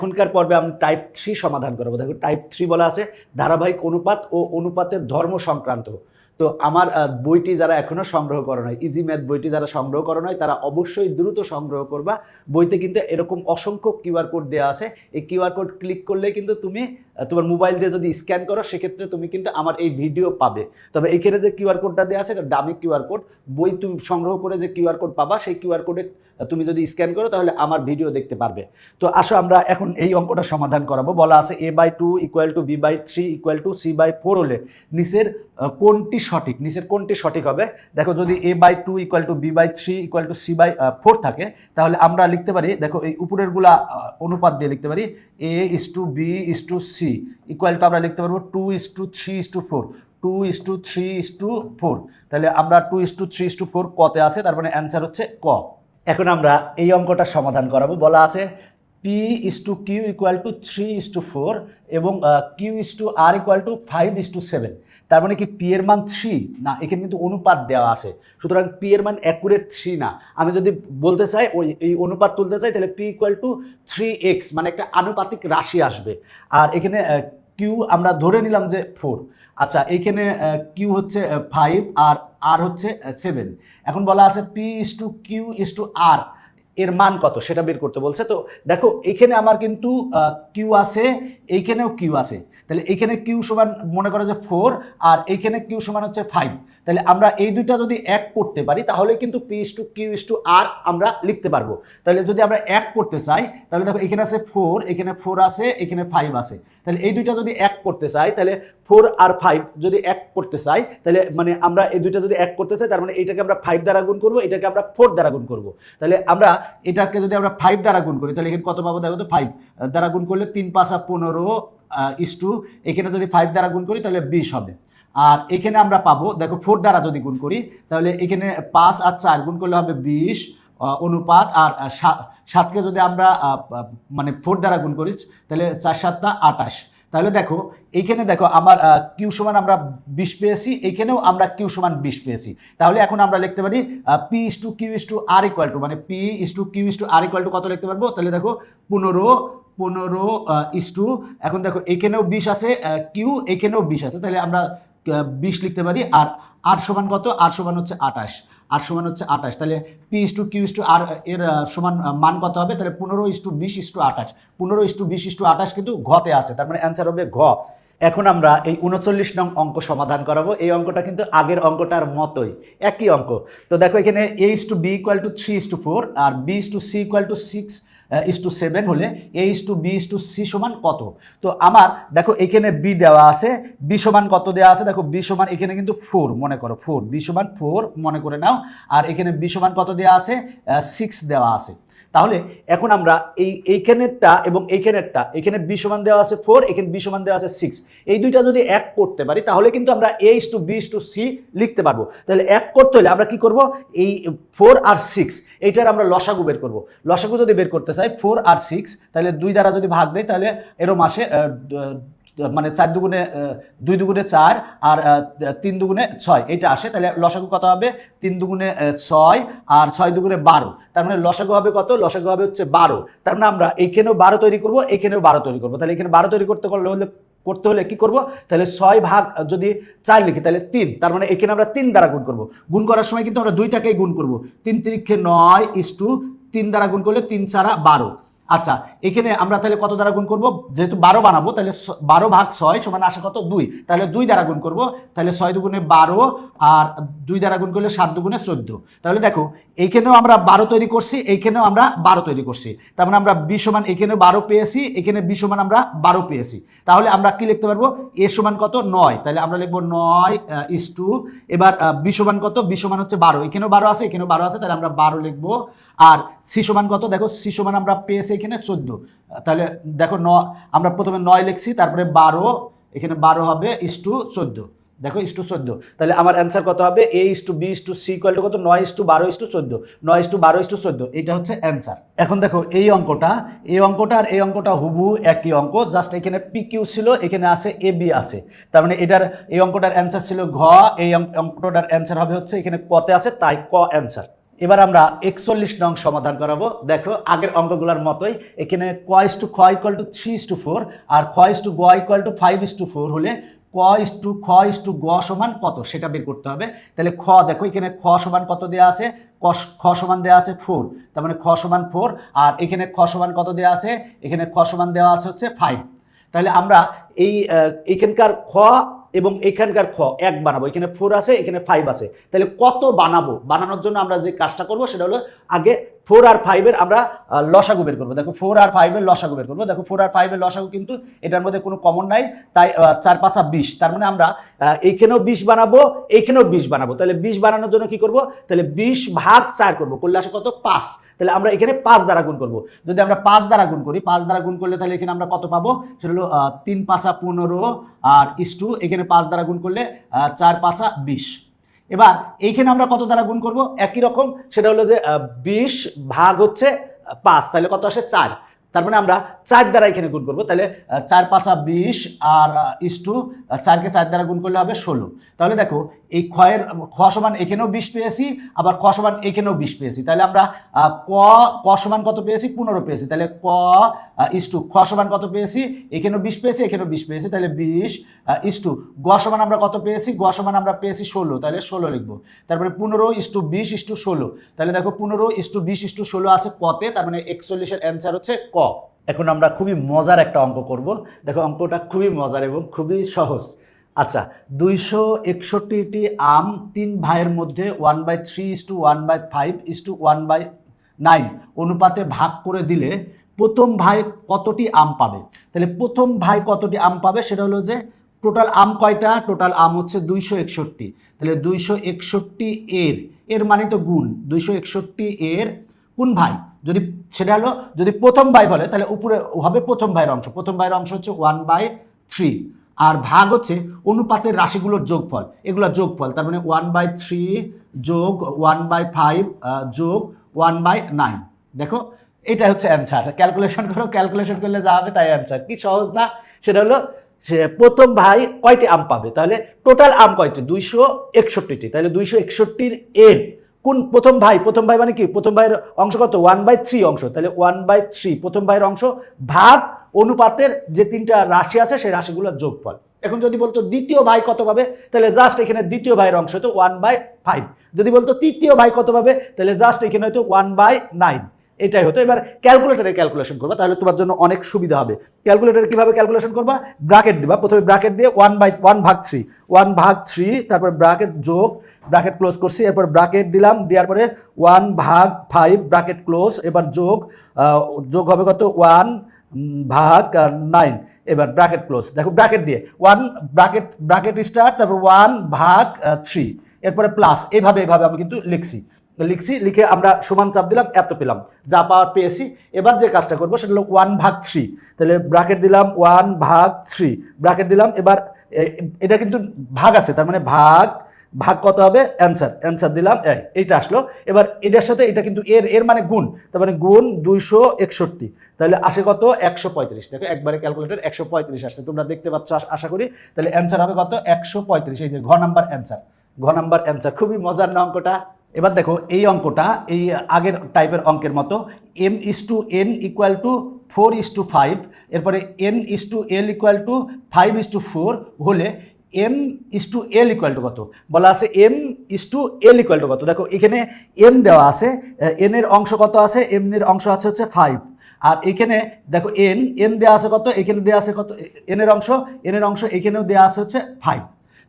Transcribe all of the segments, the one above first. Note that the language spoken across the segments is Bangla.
এখনকার পর্বে আমি টাইপ 3 সমাধান করব। দেখো টাইপ 3 বলা আছে ধারাবাহিক অনুপাত ও অনুপাতের ধর্ম সংক্রান্ত। তো আমার বইটি যারা এখনো সংগ্রহ করো নাই, ইজি ম্যাথ বইটি যারা সংগ্রহ করো নাই তারা অবশ্যই দ্রুত সংগ্রহ করবা। বইতে কিন্তু এরকম অসংখ্য কিউআর কোড দেওয়া আছে। এই কিউআর কোড ক্লিক করলে কিন্তু তুমি তোমার মোবাইল দিয়ে যদি স্ক্যান করো সেক্ষেত্রে তুমি কিন্তু আমার এই ভিডিও পাবে। তবে এইখানে যে কিউআর কোডটা দেওয়া আছে এটা ডামি কিউআর কোড। বই তুমি সংগ্রহ করে যে কিউআর কোড পাবা সেই কিউআর কোডে তুমি যদি স্ক্যান করো তাহলে আমার ভিডিও দেখতে পারবে। তো আসো আমরা এখন এই অঙ্কটা সমাধান করাবো। বলা আছে a/2 = b/3 = c/4 হলে নিচের কোনটি সঠিক? নিচের কোনটি সঠিক হবে? দেখো যদি a/2 = b/3 = c/4 থাকে তাহলে আমরা লিখতে পারি, দেখো এই উপরেরগুলা অনুপাত দিয়ে লিখতে পারি a:b:c = আমরা লিখতে পারবো 2:3:4 2:3:4। তাহলে আমরা 2:3:4 কতে আছে, তার মানে অ্যান্সার হচ্ছে ক। এখন আমরা এই অঙ্কটা সমাধান করাবো। বলা আছে p/q = 3:4 এবং q/r = 5:7। তার মানে কি p এর মান 3 না? এখানে কিন্তু অনুপাত দেওয়া আছে, সুতরাং p এর মান অ্যাকুরেট 3 না। আমি যদি বলতে চাই এই অনুপাত তুলতে চাই তাহলে p = 3x, মানে একটা আনুপাতিক রাশি আসবে। আর এখানে q আমরা ধরে নিলাম যে 4। আচ্ছা, এইখানে কিউ হচ্ছে 5 আর আর হচ্ছে 7। এখন বলা আছে p/q/r এর মান কত সেটা বের করতে বলছে। তো দেখো এইখানে আমার কিন্তু কিউ আছে, এইখানেও কিউ আছে। তাহলে এইখানে কিউ সমান মনে করো যে 4 আর এইখানে কিউ সমান হচ্ছে 5। তাহলে আমরা এই দুইটা যদি এক করতে পারি তাহলে কিন্তু p/q/r আমরা লিখতে পারবো। তাহলে যদি আমরা এক করতে চাই তাহলে দেখো এখানে আছে 4, এখানে 4 আছে, এখানে 5 আছে। তাহলে এই দুইটা যদি এক করতে চাই তাহলে 4 আর 5 যদি এক করতে চাই তাহলে মানে আমরা এই দুইটা যদি এক করতে চাই তার মানে এইটাকে আমরা 5 দ্বারা গুণ করব, এটাকে আমরা 4 দ্বারা গুণ করব। তাহলে আমরা এটাকে যদি আমরা 5 দ্বারা গুণ করি তাহলে এখানে কত পাবো? দেখো তো 5 দ্বারা গুণ করলে 3×5 = 15 এখানে যদি 5 দ্বারা গুণ করি তাহলে 20 হবে। আর এখানে আমরা পাবো, দেখো 4 দ্বারা যদি গুণ করি তাহলে এখানে 5 আর 4 গুণ করলে হবে 20 অনুপাত। আর 7কে যদি আমরা মানে 4 দ্বারা গুণ করি তাহলে 4×7 = 28। তাহলে দেখো এইখানে দেখো আমার কিউ সমান আমরা 20 পেয়েছি, এইখানেও আমরা কিউ সমান 20 পেয়েছি। তাহলে এখন আমরা লিখতে পারি p/q/r = মানে p/q/r = কত লিখতে পারবো? তাহলে দেখো 15 এখন দেখো এখানেও 20 আছে কিউ, এখানেও 20 আছে, তাহলে আমরা 20 লিখতে পারি। আর আর সমান কত? আর সমান হচ্ছে 28। আর সমান হচ্ছে 28। তাহলে p/q/r এর সমান মান কত হবে? তাহলে 15:20:28। 15:20:28 কিন্তু ঘতে আছে, তার মানে অ্যান্সার হবে ঘ। এখন আমরা এই 39 নং অঙ্ক সমাধান করাবো। এই অঙ্কটা কিন্তু আগের অঙ্কটার মতোই, একই অঙ্ক। তো দেখো এখানে a/b = 3:4 আর b/c = 6:7 হলে a/b/c সমান কত? তো আমার দেখো এখানে b দেওয়া আছে, b সমান কত দেওয়া আছে? দেখো b সমান এখানে কিন্তু 4 মনে করো, 4 b সমান 4 মনে করে নাও। আর এখানে b সমান কত দেওয়া আছে? 6 দেওয়া আছে। তাহলে এখন আমরা এইখানেরটা এবং এইখানেরটা, এখানে b সমান দেওয়া আছে 4, এখানে b সমান দেওয়া আছে 6, এই দুইটা যদি এক করতে পারি তাহলে কিন্তু আমরা a/b/c লিখতে পারবো। তাহলে এক করতে হলে আমরা কি করব? এই 4 আর 6 এইটার আমরা লসাগু বের করব। লসাগু যদি বের করতে চাই 4 আর 6 তাহলে 2 দ্বারা যদি ভাগ দেয় তাহলে এরম আসে মানে 4 দুগুণে 2 দুগুণে 4 আর 3 দুগুণে 6 এটা আসে। তাহলে লসাগু কত হবে? 3 দুগুণে 6 আর 6 দুগুণে 12। তার মানে লসাগু হবে কত? লসাগু হবে হচ্ছে 12। তার মানে আমরা এইখানেও 12 তৈরি করব, এইখানেও 12 তৈরি করব। তাহলে এখানে 12 তৈরি করতে হলে কি করব? তাহলে 6 ভাগ যদি 4 লিখি তাহলে 3, তার মানে এখানে আমরা 3 দ্বারা গুণ করব। গুণ করার সময় কিন্তু আমরা দুইটাকেই গুণ করব। 3 3 9 3 দ্বারা গুণ করলে 3 4 12। আচ্ছা, এখানে আমরা তাহলে কত দ্বারা গুণ করব? যেহেতু 12 বানাবো তাহলে 12 ভাগ 6 সমান আসে কত? 2। তাহলে 2 দ্বারা গুণ করব। তাহলে 6 দুগুণে 12 আর 2 দ্বারা গুণ করলে 7 দুগুণে 14। তাহলে দেখো এইখানেও আমরা 12 তৈরি করছি, এইখানেও আমরা 12 তৈরি করছি। তার মানে আমরা b সমান এখানে 12 পেয়েছি, এখানে b সমান আমরা 12 পেয়েছি। তাহলে আমরা কি লিখতে পারবো? a সমান কত? 9। তাহলে আমরা লিখবো 9:2। এবার b সমান কত? b সমান হচ্ছে 12, এখানেও 12 আছে, এখানেও 12 আছে, তাহলে আমরা 12 লিখবো। আর c সমান কত? দেখো c সমান আমরা পেয়েছি এখানে 14। তাহলে দেখো আমরা প্রথমে 9 লিখছি, তারপরে 12, এখানে 12 হবে /14। দেখো /14। তাহলে আমার অ্যান্সার কত হবে? a/b/c = কত? 9:12:14। 9:12:14 এটা হচ্ছে অ্যান্সার। এখন দেখো এই অঙ্কটা আর এই অঙ্কটা হুবহু একই অঙ্ক, জাস্ট এখানে pq ছিল, এখানে আছে ab আছে। তার মানে এই অঙ্কটার অ্যান্সার ছিল ঘ, এই অঙ্কটার অ্যান্সার হবে হচ্ছে এখানে কতে আছে, তাই ক অ্যান্সার। এবার আমরা 41 নং সমাধান করাবো। দেখো আগের অঙ্কগুলোর মতোই এখানে ক ইস টু খ ইকুয়াল টু 3:4 আর খ ইস টু গ ইকুয়াল টু 5:4 হলে ক ইস টু গ সমান কত সেটা বের করতে হবে। তাহলে খ দেখো এখানে খ সমান কত দেওয়া আছে, খ সমান দেওয়া আছে 4, তার মানে খ সমান 4, আর এখানে খ সমান কত দেওয়া আছে, এখানে খ সমান দেওয়া আছে হচ্ছে 5। তাহলে আমরা এইখানকার খ এবং এখানকার খ এক বানাবো, এখানে 4 আছে এখানে 5 আছে, তাহলে কত বানাবো, বানানোর জন্য আমরা যে কাজটা করব সেটা হলো আগে 4 আর 5 এর আমরা লসাগু বের করবো। দেখো 4 আর 5 এর লসাগু বের করবো। দেখো 4 আর 5 এর লসাগু কিন্তু এটার মধ্যে কোনো কমন নাই, তাই 4 5 20, তার মানে আমরা এইখানেও 20 বানাবো এইখানেও 20 বানাবো। তাহলে 20 বানানোর জন্য কি করব, তাহলে 20 ভাগ 4 করবো, করলে আসে কত 5। তাহলে আমরা এখানে 5 দ্বারা গুণ করব। যদি আমরা 5 দ্বারা গুণ করি, 5 দ্বারা গুণ করলে তাহলে এখানে আমরা কত পাবো, সেটা হলো 3 5 15 আর ইস্টু এখানে 5 দ্বারা গুণ করলে 4 5 20। এবার এইখানে আমরা কত দ্বারা গুণ করব, একই রকম, সেটা হলো যে 20 ভাগ হচ্ছে 5, তাহলে কত আসে 4। তার মানে আমরা 4 দ্বারা এখানে গুণ করবো, তাহলে 4 5 20 আর ইস্টু 4কে 4 দ্বারা গুণ করলে হবে 16। তাহলে দেখো এই খ সমান এখানেও 20 পেয়েছি, আবার খ সমান এখানেও 20 পেয়েছি, তাহলে আমরা ক সমান কত পেয়েছি, 15 পেয়েছি। তাহলে ক ইস্টু খ সমান কত পেয়েছি, এখানেও 20 পেয়েছি এখানেও 20 পেয়েছি, তাহলে 20 ইস্টু গ সমান আমরা কত পেয়েছি, গ সমান আমরা পেয়েছি 16, তাহলে 16 লিখবো। তারপরে 15:20:16, তাহলে দেখো 15:20:16 আছে কতে, তার মানে 41 এর অ্যান্সার হচ্ছে ক। এখন আমরা খুবই মজার একটা অঙ্ক করব। দেখো অঙ্কটা খুবই মজার এবং খুবই সহজ। আচ্ছা, 261টি আম 3 ভাইয়ের মধ্যে 1/3:1/5:1/9 অনুপাতে ভাগ করে দিলে প্রথম ভাই কতটি আম পাবে। তাহলে প্রথম ভাই কতটি আম পাবে সেটা হলো যে টোটাল আম কয়টা, টোটাল আম হচ্ছে 261। তাহলে 261 এর মানে তো গুণ, 261 এর কোন ভাই, যদি সেটা হলো যদি প্রথম ভাই বলে তাহলে উপরে হবে প্রথম ভাইয়ের অংশ, প্রথম ভাইয়ের অংশ হচ্ছে 1/3, আর ভাগ হচ্ছে অনুপাতের রাশিগুলোর যোগফল, এগুলো যোগফল, তার মানে 1/3 যোগ 1/5 যোগ 1/9। দেখো এটা হচ্ছে অ্যান্সার, ক্যালকুলেশন করো, ক্যালকুলেশন করলে যা হবে তাই অ্যান্সার। কি সহজ না, সেটা হলো সে প্রথম ভাই কয়টি আম পাবে, তাহলে টোটাল আম কয়টি, 261টি, তাহলে 261 এর কোন প্রথম ভাই, প্রথম ভাই মানে কি, প্রথম ভাইয়ের অংশ কত, 1/3 অংশ, তাহলে 1/3 প্রথম ভাইয়ের অংশ ভাগ অনুপাতের যে 3টা রাশি আছে সেই রাশিগুলোর যোগফল। এখন যদি বলতো দ্বিতীয় ভাই কত পাবে, তাহলে জাস্ট এখানে দ্বিতীয় ভাইয়ের অংশ হতো 1/5। যদি বলতো তৃতীয় ভাই কত পাবে, তাহলে জাস্ট এখানে হয়তো 1/9, এটাই হতো। এবার ক্যালকুলেটরে ক্যালকুলেশন করবা, তাহলে তোমার জন্য অনেক সুবিধা হবে। ক্যালকুলেটরে কিভাবে ক্যালকুলেশন করবা, ব্র্যাকেট দিবা, প্রথমে ব্র্যাকেট দিয়ে 1/3, তারপর ব্র্যাকেট যোগ, ব্র্যাকেট ক্লোজ করছি, এরপর ব্র্যাকেট দিলাম, দেওয়ার পরে 1/5 ব্র্যাকেট ক্লোজ, এবার যোগ হবে কত, 1/9, এবার ব্র্যাকেট ক্লোজ। দেখো ব্র্যাকেট দিয়ে 1 ব্র্যাকেট স্টার্ট, তারপর 1/3, এরপরে প্লাস, এইভাবে আমি কিন্তু লিখে আমরা সমান চাপ দিলাম, এত পেলাম, যা পাওয়ার পেয়েছি। এবার যে কাজটা করবো সেটা হলো 1/3, তাহলে ব্র্যাকেট দিলাম 1/3 ব্র্যাকেট দিলাম, এবার এটা কিন্তু ভাগ আছে, তার মানে ভাগ কত হবে, অ্যান্সার দিলাম, এইটা আসলো। এবার এটার সাথে এটা কিন্তু এর মানে গুণ, তার মানে গুণ 261, তাহলে আসে কত, 135। দেখো একবারে ক্যালকুলেটর 135 আসছে, তোমরা দেখতে পাচ্ছ আশা করি। তাহলে অ্যান্সার হবে কত, 135, এই যে ঘ নাম্বার অ্যান্সার। খুবই মজার না অঙ্কটা। এবার দেখো এই অঙ্কটা এই আগের টাইপের অঙ্কের মতো, m/n = 4:5, এরপরে n/l = 5:4 হলে m/l কত বলা আছে, m/l কত। দেখো এখানে m দেওয়া আছে, n এর অংশ কত আছে, m এর অংশ আছে হচ্ছে 5, আর এখানে দেখো n দেওয়া আছে কত, এখানে দেওয়া আছে কত, n এর অংশ এখানেও দেওয়া আছে হচ্ছে 5।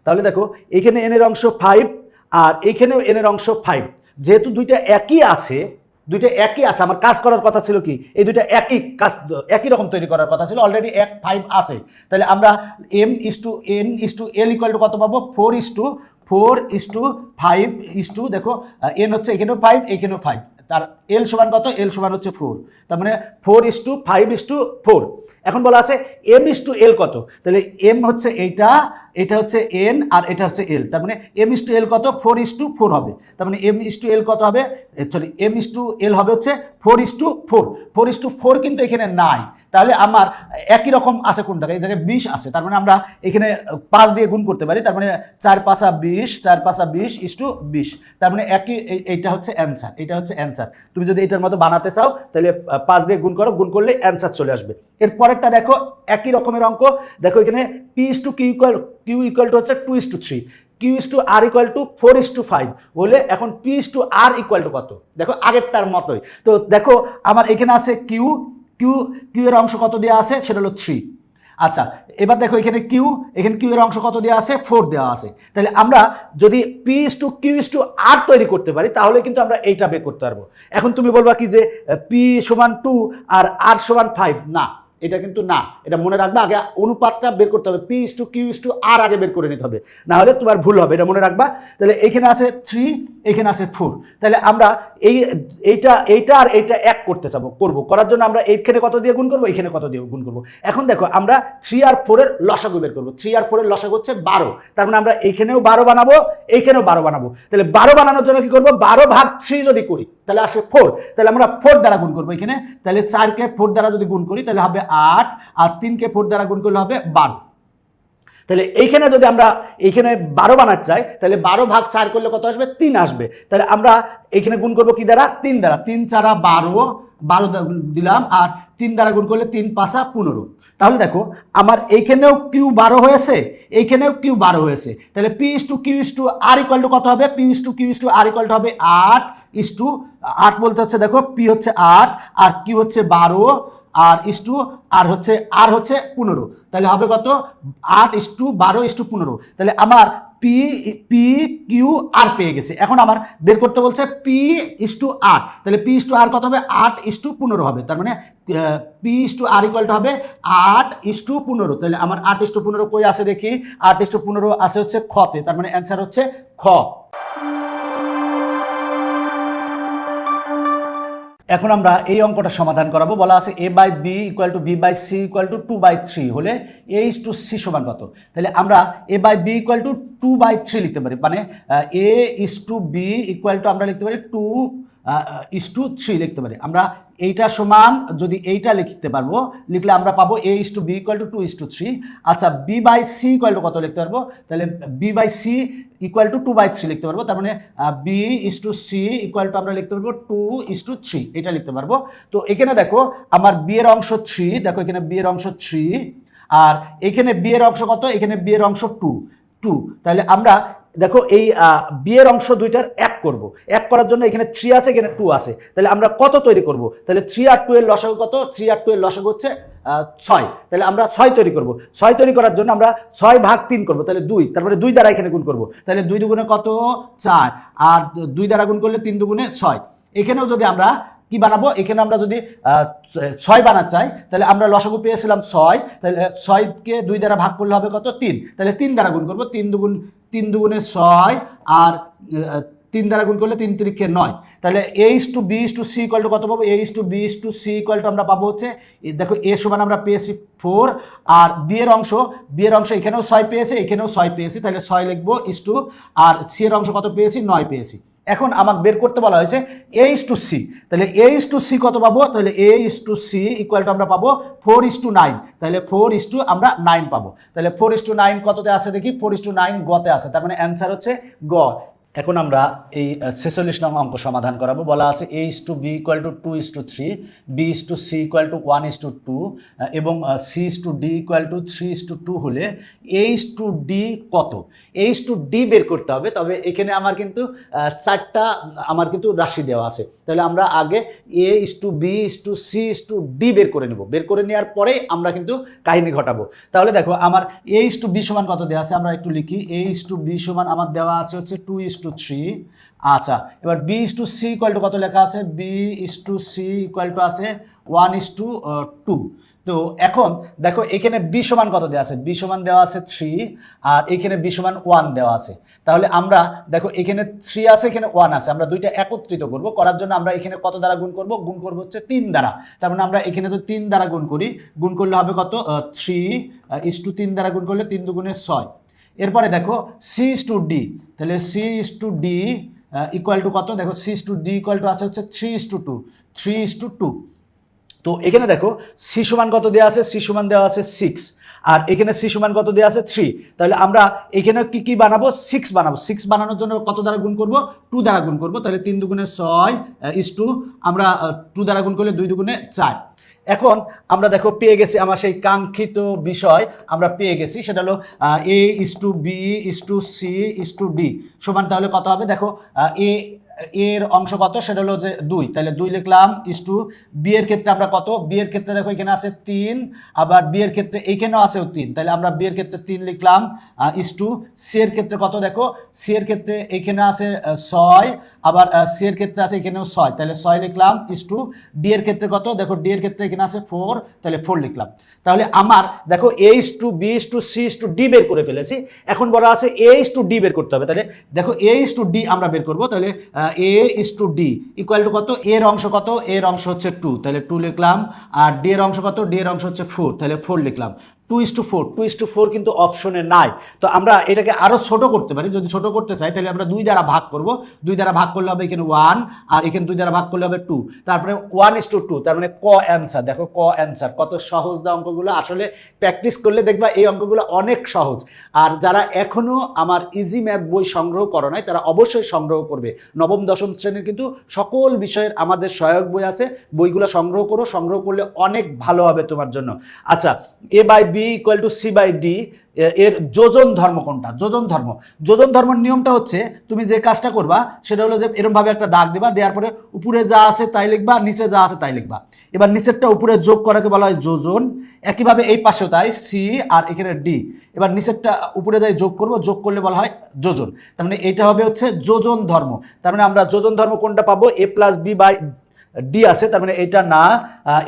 তাহলে দেখো এখানে n এর অংশ 5 আর এখানেও n এর অংশ 5, যেহেতু দুইটা একই আছে, আমার কাজ করার কথা ছিল কি, এই দুইটা একই রকম তৈরি করার কথা ছিল, অলরেডি 5 আছে। তাহলে আমরা m/n/l কত পাবো, 4:5 দেখো n হচ্ছে এখানেও 5 এখানেও 5, তার l সমান কত, l সমান হচ্ছে 4, তার মানে 4:5:4। এখন বলা আছে m/l কত, তাহলে m হচ্ছে এটা হচ্ছে n আর এটা হচ্ছে l, তার মানে m/l কত, 4:4 হবে। তার মানে m/l কত হবে, m/l হবে হচ্ছে 4:4 কিন্তু এখানে নাই, তাহলে আমার একই রকম আছে কোনটা, এই জায়গায় 20 আছে, তার মানে আমরা এখানে 5 দিয়ে গুণ করতে পারি, তার মানে 4 5 20, 4 5 20 ইস্টু 20, তার মানে একই, এইটা হচ্ছে অ্যান্সার, এটা হচ্ছে অ্যান্সার। তুমি যদি এটার মতো বানাতে চাও তাহলে 5 দিয়ে গুণ করো, গুণ করলে অ্যান্সার চলে আসবে। এর পরেরটা দেখো একই রকমের অঙ্ক, দেখো এখানে P is to Q equal to হচ্ছে 2:3, Q is to R equal to 4:5 বলে এখন P is to R equal to কত, দেখো আগেরটার মতোই। তো দেখো আমার এখানে আছে কিউ এর অংশ কত দেওয়া আছে, সেটা হলো 3। আচ্ছা, এবার দেখো এখানে কিউ এর অংশ কত দেওয়া আছে, 4 দেওয়া আছে। তাহলে আমরা যদি P is to Q is to R তৈরি করতে পারি তাহলে কিন্তু আমরা এইটা বের করতে পারবো। এখন তুমি বলবা কি যে পি সমান 2 আর আর সমান 5, না এটা কিন্তু না, এটা মনে রাখবে, আগে অনুপাতটা বের করতে হবে, P is to Q is to R আগে বের করে নিতে হবে, না হলে তোমার ভুল হবে, এটা মনে রাখবা। তাহলে এখানে আছে 3, এখানে আছে 4, তাহলে আমরা এইটা আর এইটা এক করতে চাবো, করার জন্য আমরা এইখানে কত দিয়ে গুণ করবো, এখানে কত দিয়ে গুণ করবো। এখন দেখো আমরা 3 আর 4 এর লসাগু বের করবো, 3 আর 4 এর লসাগু হচ্ছে 12, তার মানে আমরা এইখানেও 12 বানাবো, এইখানেও 12 বানাবো। তাহলে 12 বানানোর জন্য কি করবো, 12 ভাগ 3 যদি করি তাহলে আসে 4, তাহলে আমরা 4 দ্বারা গুণ করবো এখানে, তাহলে 4কে 4 দ্বারা যদি গুণ করি তাহলে হবে 8, আর 3কে 4 দ্বারা গুণ করলে হবে 12। তাহলে এইখানে যদি আমরা এইখানে 12 বানাতে চাই তাহলে 12 ভাগ 4 করলে কত আসবে, 3 আসবে। তাহলে আমরা এইখানে গুণ করবো কি দ্বারা, 3 দ্বারা, 3 4 12 দিলাম, আর 3 দ্বারা গুণ করলে 3 5 15। তাহলে দেখো আমার এইখানেও কিউ 12 হয়েছে, এইখানেও কিউ 12 হয়েছে, তাহলে P is to Q is to R equal to কত হবে, P is to Q is to R equal to হবে 8 ইস টু 8 বলতে হচ্ছে দেখো পি হচ্ছে 8 আর কিউ হচ্ছে 12 আর ইস টু আর হচ্ছে 15, তাহলে হবে কত 8 ইস টু 12 ইস টু 15। তাহলে আমার পি কিউ আর পেয়ে গেছে। এখন আমার বের করতে বলছে পি ইস টু আর, তাহলে পি ইস টু আর কত হবে, 8 ইস টু 15 হবে, তার মানে P is to R equal to হবে 8 ইস টু 15। তাহলে আমার 8 ইস টু 15 কই আছে দেখি, 8 ইস টু 15 আছে হচ্ছে খতে, তার মানে অ্যান্সার হচ্ছে খ। এখন আমরা এই অঙ্কটা সমাধান করাবো, বলা আছে a by B equal to B by C equal to 2/3 হলে a ইস টু সি সমান কত। তাহলে আমরা a by B equal to 2/3 লিখতে পারি, মানে a is to B equal to আমরা লিখতে পারি 2:3 লিখতে পারি। আমরা এইটা সমান যদি এইটা লিখতে পারবো, লিখলে আমরা পাবো a is to B equal to 2:3। আচ্ছা, B by C equal to কত লিখতে পারবো, তাহলে B by C equal to 2/3 লিখতে পারবো, তার মানে B is to C equal to আমরা লিখতে পারবো 2:3, এটা লিখতে পারবো। তো এখানে দেখো আমার বি এর অংশ 3, দেখো এখানে বি এর অংশ 3, আর এখানে বি এর অংশ কত, এখানে বি এর অংশ 2, তাহলে আমরা দেখো এই বি এর অংশ দুইটার এক করব, এক করার জন্য এখানে 3 আছে, এখানে 2 আছে, তাহলে আমরা কত তৈরি করব, তাহলে 3 আর 2 এর লসাগু কত, 3 আর 2 এর লসাগু হচ্ছে 6, তাহলে আমরা 6 তৈরি করব। 6 তৈরি করার জন্য আমরা 6 ভাগ 3 করব, তাহলে 2, তারপরে 2 দ্বারা এখানে গুণ করব, তাহলে 2 দুগুণে কত 4, আর 2 দ্বারা গুণ করলে 3 দুগুণে 6। এখানেও যদি আমরা কি বানাবো, এখানে আমরা যদি 6 বানাতে চাই তাহলে আমরা লসাগু পেয়েছিলাম 6, তাহলে 6কে 2 দ্বারা ভাগ করলে হবে কত 3, তাহলে 3 দ্বারা গুণ করবো, 3 দুগুণে 6, আর 3 দ্বারা গুণ করলে 3 3 9, তাহলে a is to B is to C equal to কত পাবো, a is to B is to C equal to আমরা পাবো হচ্ছে, দেখো a সমান আমরা পেয়েছি 4, আর বি এর অংশ এখানেও 6 পেয়েছি, এখানেও 6 পেয়েছি, তাহলে 6 লিখবো ইস টু, আর সি এর অংশ কত পেয়েছি, 9 পেয়েছি। এখন আমাকে বের করতে বলা হয়েছে a ইস টু সি, তাহলে a ইস টু সি কত পাবো, তাহলে a is to C equal to আমরা পাবো 4:9, তাহলে 4 আমরা 9 পাবো। তাহলে 4:9 কততে আছে দেখি, 4:9 গতে আছে, তার মানে অ্যান্সার হচ্ছে গ। এখন আমরা এই 46 নং অঙ্ক সমাধান করাবো, বলা আছে a is to B equal to 2:3, B is to C equal to 1:2 এবং C is to D equal to 3:2 হলে a ইস টু ডি কত, a ইস টু ডি বের করতে হবে। তবে এখানে আমার কিন্তু 4টা আমার কিন্তু রাশি দেওয়া আছে, তাহলে আমরা আগে a is to B is to C is to D বের করে নেব, বের করে নেওয়ার পরে আমরা কিন্তু কাহিনী ঘটাবো। তাহলে দেখো আমার a ইস টু বি সমান কত দেওয়া আছে, আমরা একটু লিখি, a ইস টু বি সমান আমার দেওয়া আছে হচ্ছে 2:3। আচ্ছা, এবার B is to C equal to কত লেখা আছে, B is to C equal to আছে 1:2। তো এখন দেখো এখানে বি সমান কত দেওয়া আছে, বি সমান দেওয়া আছে 3, আর এখানে বি সমান 1 দেওয়া আছে। তাহলে আমরা দেখো এখানে 3 আছে, এখানে 1 আছে, আমরা দুইটা একত্রিত করব, করার জন্য আমরা এখানে কত দ্বারা গুণ করব, গুণ করব হচ্ছে 3 দ্বারা, তার মানে আমরা এখানে তো 3 দ্বারা গুণ করি, গুণ করলে হবে কত 3:3 দ্বারা গুণ করলে 3 দুগুণে 6। এরপরে দেখো সি ইস টু ডি, তাহলে C is to D equal to কত, দেখো C is to D equal to আছে হচ্ছে 3:2, তো এখানে দেখো সি সমান কত দেওয়া আছে, সি সমান দেওয়া আছে 6, আর এখানে সি সমান কত দেওয়া আছে 3। তাহলে আমরা এখানে কি বানাবো, 6 বানাবো। 6 বানানোর জন্য কত দ্বারা গুণ করব, 2 দ্বারা গুণ করব। তাহলে 3 দুগুণে 6 ইস্টু আমরা 2 দ্বারা গুণ করলে 2 দুগুণে 4। এখন আমরা দেখো পেয়ে গেছি আমার সেই কাঙ্ক্ষিত বিষয় আমরা পেয়ে গেছি, সেটা হলো A is to B is to C is to D সমান তাহলে কত হবে, দেখো এর অংশ কত, সেটা হলো যে 2, তাহলে 2 লিখলাম ইস্টু বি এর ক্ষেত্রে আমরা কত, বি এর ক্ষেত্রে দেখো এখানে আছে 3, আবার বি এর ক্ষেত্রে এইখানেও আছেও 3, তাহলে আমরা বি এর ক্ষেত্রে 3 লিখলাম ইস্টু সি এর ক্ষেত্রে কত, দেখো সি এর ক্ষেত্রে এইখানে আছে 6, আবার সি এর ক্ষেত্রে আছে এখানেও 6, তাহলে 6 লিখলাম ইস্টু ডি এর ক্ষেত্রে কত, দেখো ডি এর ক্ষেত্রে এখানে আছে 4, তাহলে 4 লিখলাম। তাহলে আমার দেখো A is to B is to C is to D বের করে ফেলেছি, এখন বলা আছে এ ইস্টু ডি বের করতে হবে। তাহলে দেখো এ ইস্টু ডি আমরা বের করবো, তাহলে এ ইস্টু ডি ইকুয়াল টু কত, এর অংশ কত, এর অংশ হচ্ছে 2, তাহলে 2 লিখলাম, আর ডি এর অংশ কত, ডি এর অংশ হচ্ছে 4, তাহলে 4 লিখলাম। 2:4 কিন্তু অপশনে নাই, তো আমরা এটাকে আরো ছোট করতে পারি। যদি ছোট করতে চাই তাহলে আমরা 2 দ্বারা ভাগ করব, 2 দ্বারা ভাগ করলে হবে এখানে 1, আর এখানে 2 দ্বারা ভাগ করলে হবে 2, তারপরে 1:2, তার মানে ক অ্যান্সার। দেখো ক অ্যান্সার, কত সহজ না অঙ্কগুলো, আসলে প্র্যাকটিস করলে দেখবা এই অঙ্কগুলো অনেক সহজ। আর যারা এখনো আমার ইজি ম্যাথ বই সংগ্রহ করো নাই তারা অবশ্যই সংগ্রহ করবে। নবম দশম শ্রেণীর কিন্তু সকল বিষয়ের আমাদের সহায়ক বই আছে, বইগুলো সংগ্রহ করো, সংগ্রহ করলে অনেক ভালো হবে তোমার জন্য। আচ্ছা, A by B equal to C by D এর যোজন ধর্ম কোনটা, যোজন ধর্মের নিয়মটা হচ্ছে তুমি যে কাজটা করবা সেটা হলো যে এরকম ভাবে একটা দাগ দিবা, দেওয়ার পরে উপরে যা আছে তাই লিখবা, নিচে যা আছে তাই লিখবা। এবার নিচেরটা উপরে যোগ করাকে বলা হয় যোজন, একইভাবে এই পাশেও তাই, সি আর এখানে ডি। এবার নিচেরটা উপরে যাই যোগ করবো, যোগ করলে বলা হয় যোজন। তার মানে এটা হবে হচ্ছে যোজন ধর্ম। তার মানে আমরা যোজন ধর্ম কোনটা পাবো, A plus B by D আছে, তার মানে এটা না,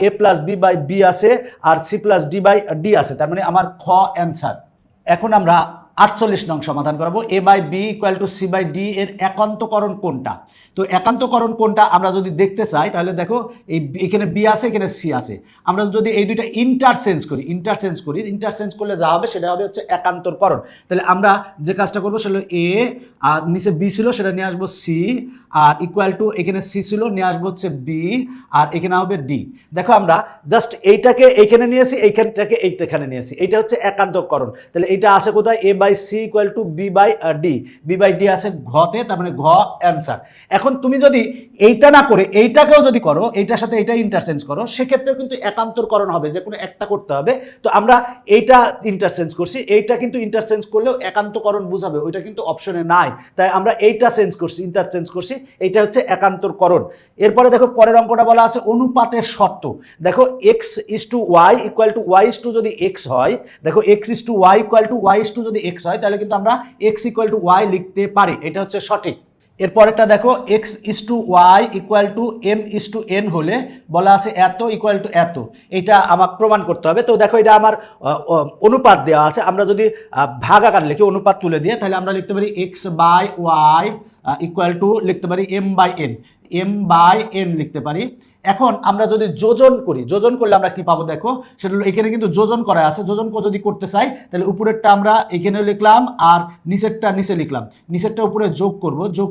A plus B by B আছে, আর C plus D by D আছে, তার মানে আমার খ অ্যান্সার। এখন আমরা 48 নং সমাধান করবো। A by B equal to C by D এর একান্তকরণ কোনটা। তো একান্তকরণ কোনটা আমরা যদি দেখতে চাই তাহলে দেখো এখানে বি আছে, এখানে সি আছে, আমরা যদি এই দুইটা ইন্টারচেঞ্জ করলে যা হবে সেটা হবে হচ্ছে একান্তরকরণ। তাহলে আমরা যে কাজটা করবো সেটা হলো এ, আর নিচে বি ছিল সেটা নিয়ে আসবো সি, আর ইকুয়াল টু এখানে সি ছিল নিয়ে আসবো হচ্ছে বি, আর এখানে হবে ডি। দেখো আমরা জাস্ট এইটাকে এইখানে নিয়েছি, এইখানটাকে এইখানে নিয়েছি, এইটা হচ্ছে একান্তকরণ। তাহলে এইটা আছে কোথায়, A by C equal to B by D, B by D আছে ঘতে, তার মানে ঘ অ্যান্সার। এখন তুমি যদি এইটা না করে এইটাকেও যদি করো, এইটার সাথে এইটা ইন্টারচেঞ্জ করো, সেক্ষেত্রে কিন্তু একান্তরকরণ হবে, যে কোনো একটা করতে হবে। তো আমরা এইটা ইন্টারচেঞ্জ করছি, এইটা কিন্তু ইন্টারচেঞ্জ করলেও একান্তকরণ বুঝাবে, ওইটা কিন্তু অপশনে নাই, তাই আমরা এইটা ইন্টারচেঞ্জ করছি, এইটা হচ্ছে একান্তরকরণ। এরপরে দেখো পরের অঙ্কটা বলা আছে অনুপাতের শর্ত। দেখো X is to Y equal to Y is to যদি এক্স হয়, দেখো X is to Y equal to Y is to যদি এক্স হয় তাহলে কিন্তু আমরা এক্স ইকুয়াল টু ওয়াই লিখতে পারি, এটা হচ্ছে সঠিক। এরপরেরটা দেখো X is to Y equal to M is to N হলে বলা আছে এত ইকুয়াল টু এত, এটা আমাকে প্রমাণ করতে হবে। তো দেখো এটা আমার অনুপাত দেওয়া আছে, আমরা যদি ভাগ আকার লিখি অনুপাত তুলে দিয়ে, তাহলে আমরা লিখতে পারি X by Y equal to লিখতে পারি এম বাই এন লিখতে পারি। এখন আমরা যদি যোজন করি, যোজন করলে আমরা কি পাবো দেখো, সেটা হলো এখানে কিন্তু যোজন করা আছে, যোজন যদি করতে চাই তাহলে উপরেরটা আমরা এখানে লিখলাম, আর নিচেরটা নিচে লিখলাম, নিচেরটা উপরে যোগ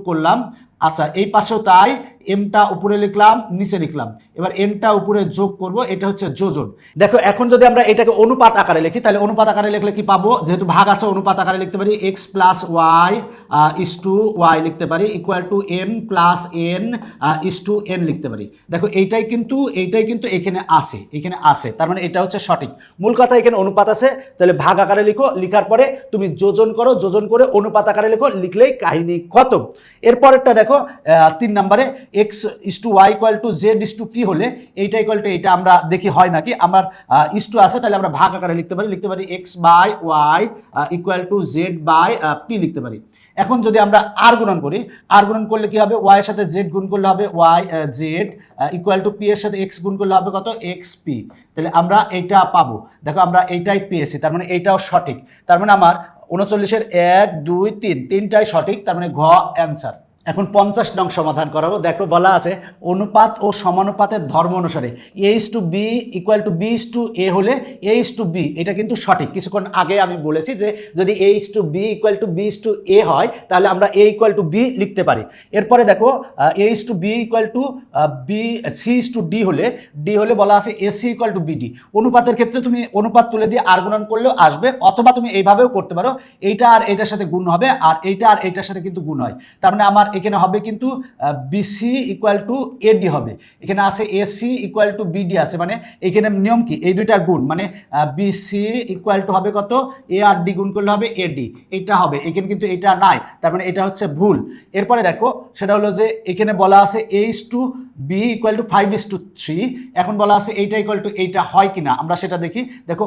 করলাম। আচ্ছা, এই পাশেও তাই, এমটা উপরে লিখলাম, নিচে লিখলাম, এবার এনটা উপরে যোগ করব, এটা হচ্ছে যোজন। দেখো এখন যদি আমরা এটাকে অনুপাত আকারে লিখি, তাহলে অনুপাত আকারে লিখলে কি পাবো, যেহেতু ভাগ আছে অনুপাত আকারে লিখতে পারি X plus Y is to Y লিখতে পারি equal to M plus N is to N লিখতে পারি। দেখো এইটাই কিন্তু এখানে আছে, তার মানে এটা হচ্ছে সঠিক। মূল কথা এখানে অনুপাত আছে, তাহলে ভাগ আকারে লিখো, লিখার পরে তুমি যোজন করে অনুপাত আকারে লিখো, লিখলেই কাহিনী খতম। এরপরেরটা দেখো 3 নম্বরে X is to Y equal to Z is to P হলে এইটা ইকুয়াল টু এইটা আমরা দেখি হয় নাকি। আমার ইস টু আছে, তাহলে আমরা ভাগ আকারে লিখতে পারি X by Y equal to Z by P লিখতে পারি। এখন যদি আমরা আর গুণন করি, আর গুণন করলে কি হবে, ওয়াই এর সাথে জেড গুণ করলে হবে Y Z equal to P এর সাথে এক্স গুণ করলে হবে কত, এক্স পি। তাহলে আমরা এইটা পাবো, দেখো আমরা এইটাই পেয়েছি, তার মানে এইটাও সঠিক। তার মানে আমার 39-এর 1, 2, 3 তিনটাই সঠিক, তার মানে ঘ অ্যান্সার। এখন 50 নং সমাধান করাবো। দেখো বলা আছে অনুপাত ও সমানুপাতের ধর্ম অনুসারে a/b = b/a হলে a/b, এটা কিন্তু সঠিক। কিছুক্ষণ আগে আমি বলেছি যে যদি a/b = b/a হয় তাহলে আমরা a = b লিখতে পারি। এরপরে দেখো a/b = c/d হলে বলা আছে ac = bd। অনুপাতের ক্ষেত্রে তুমি অনুপাত তুলে দিয়ে আর গুণন করলেও আসবে, অথবা তুমি এইভাবেও করতে পারো, এইটা আর এইটার সাথে গুণ হবে আর এইটা আর এইটার সাথে কিন্তু গুণ হয়। তার মানে আমার এখানে হবে কিন্তু BC = AD হবে, এখানে আছে AC = BD আছে, মানে এখানে নিয়ম কি এই দুইটার গুণ, মানে BC = হবে কত A আর D গুণ করলে হবে AD, এটা হবে। এখানে কিন্তু এটা নাই, তার মানে এটা হচ্ছে ভুল। এরপরে দেখো সেটা হলো যে এখানে বলা আছে A/B = 5/3, এখন বলা আছে এইটা এইটা হয় কিনা আমরা সেটা দেখি। দেখো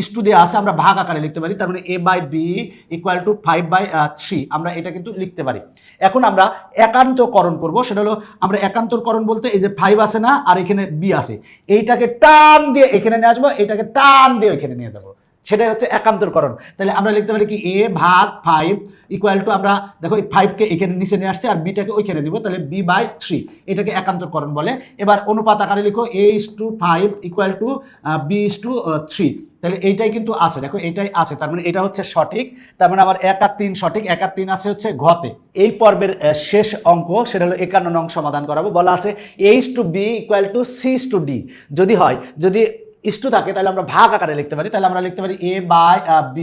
ইস্টু দেওয়া আছে, আমরা ভাগ আকারে লিখতে পারি, তার মানে A/B = 5/3 আমরা এটা কিন্তু লিখতে পারি। এখন আমরা একান্তকরণ করব, সেটা হলো আমরা একান্তকরণ বলতে এই যে 5 আছে না আর এখানে B আছে, এইটাকে টান দিয়ে এখানে নিয়ে আসবো, এটাকে টান দিয়ে এখানে নিয়ে যাবো, সেটাই হচ্ছে একান্তরকরণ। তাহলে আমরা লিখতে পারি কি A/5 = আমরা দেখো এই 5কে এখানে নিচে নিয়ে আসছে আর বিটাকে ওইখানে নিব, তাহলে B/3, এটাকে একান্তরকরণ বলে। এবার অনুপাত আকারে লিখো A/5 = B/3, তাহলে এইটাই কিন্তু আছে, দেখো এইটাই আছে, তার মানে এটা হচ্ছে সঠিক। তার মানে আমার 1 আর 3 সঠিক, 1 আর 3 আছে হচ্ছে ঘতে। এই পর্বের শেষ অঙ্ক সেটা হলো 51 নং সমাধান করাবো। বলা আছে A/B = C/D, যদি হয়, যদি ইস্টু থাকে তাহলে আমরা ভাগ আকারে লিখতে পারি, তাহলে আমরা লিখতে পারি A/B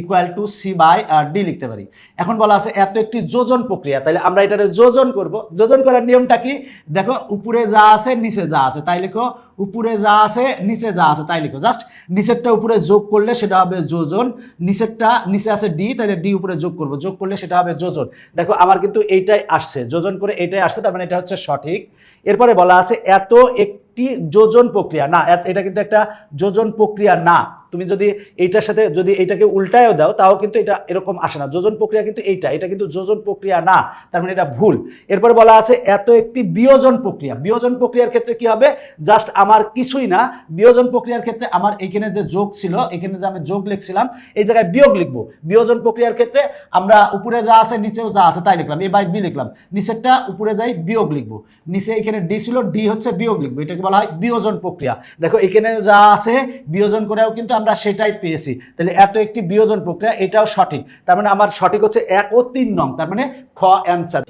= C/D লিখতে পারি। এখন বলা আছে এত একটি যোজন প্রক্রিয়া, তাহলে আমরা এটারে যোজন করব। যোজন করার নিয়মটা কি দেখো, উপরে যা আছে নিচে যা আছে তাই লিখো, উপরে যা আছে নিচে যা আছে তাই লিখো, জাস্ট নিচেরটা উপরে যোগ করলে সেটা হবে যোজন, নিচেরটা নিচে আছে D, তাহলে D উপরে যোগ করব, যোগ করলে সেটা হবে যোজন। দেখো আমার কিন্তু এইটাই আসছে, যোজন করে এইটাই আসছে, তার মানে এটা হচ্ছে সঠিক। এরপরে বলা আছে এত একটি যোজন প্রক্রিয়া না, এটা কিন্তু একটা যোজন প্রক্রিয়া না। তুমি যদি এইটার সাথে যদি এইটাকে উল্টায়ও দাও তাও কিন্তু এটা এরকম আসে না, যোজন প্রক্রিয়া কিন্তু এটা কিন্তু যোজন প্রক্রিয়া না, তার মানে এটা ভুল। এরপরে বলা আছে এত একটি বিয়োজন প্রক্রিয়া। বিয়োজন প্রক্রিয়ার ক্ষেত্রে কি হবে, জাস্ট আমার কিছুই না, বিয়োজন প্রক্রিয়ার ক্ষেত্রে আমার এখানে যে যোগ ছিল, এখানে যে আমি যোগ লিখছিলাম এই জায়গায় বিয়োগ লিখবো। বিয়োজন প্রক্রিয়ার ক্ষেত্রে আমরা উপরে যা আছে নিচেও যা আছে তাই লিখলাম, A/B লিখলাম, নিচেরটা উপরে যাই বিয়োগ লিখবো, নিচে এখানে D ছিল, D হচ্ছে বিয়োগ লিখবো, এটাকে বলা হয় বিয়োজন প্রক্রিয়া। দেখো এখানে যা আছে বিয়োজন করেও কিন্তু আমরা সেটাই পেয়েছি, তাহলে এত একটি বিয়োজন প্রক্রিয়া, এটাও সঠিক। তার মানে আমার সঠিক হচ্ছে 1 ও 3 নং, তার মানে খ অ্যান্সার।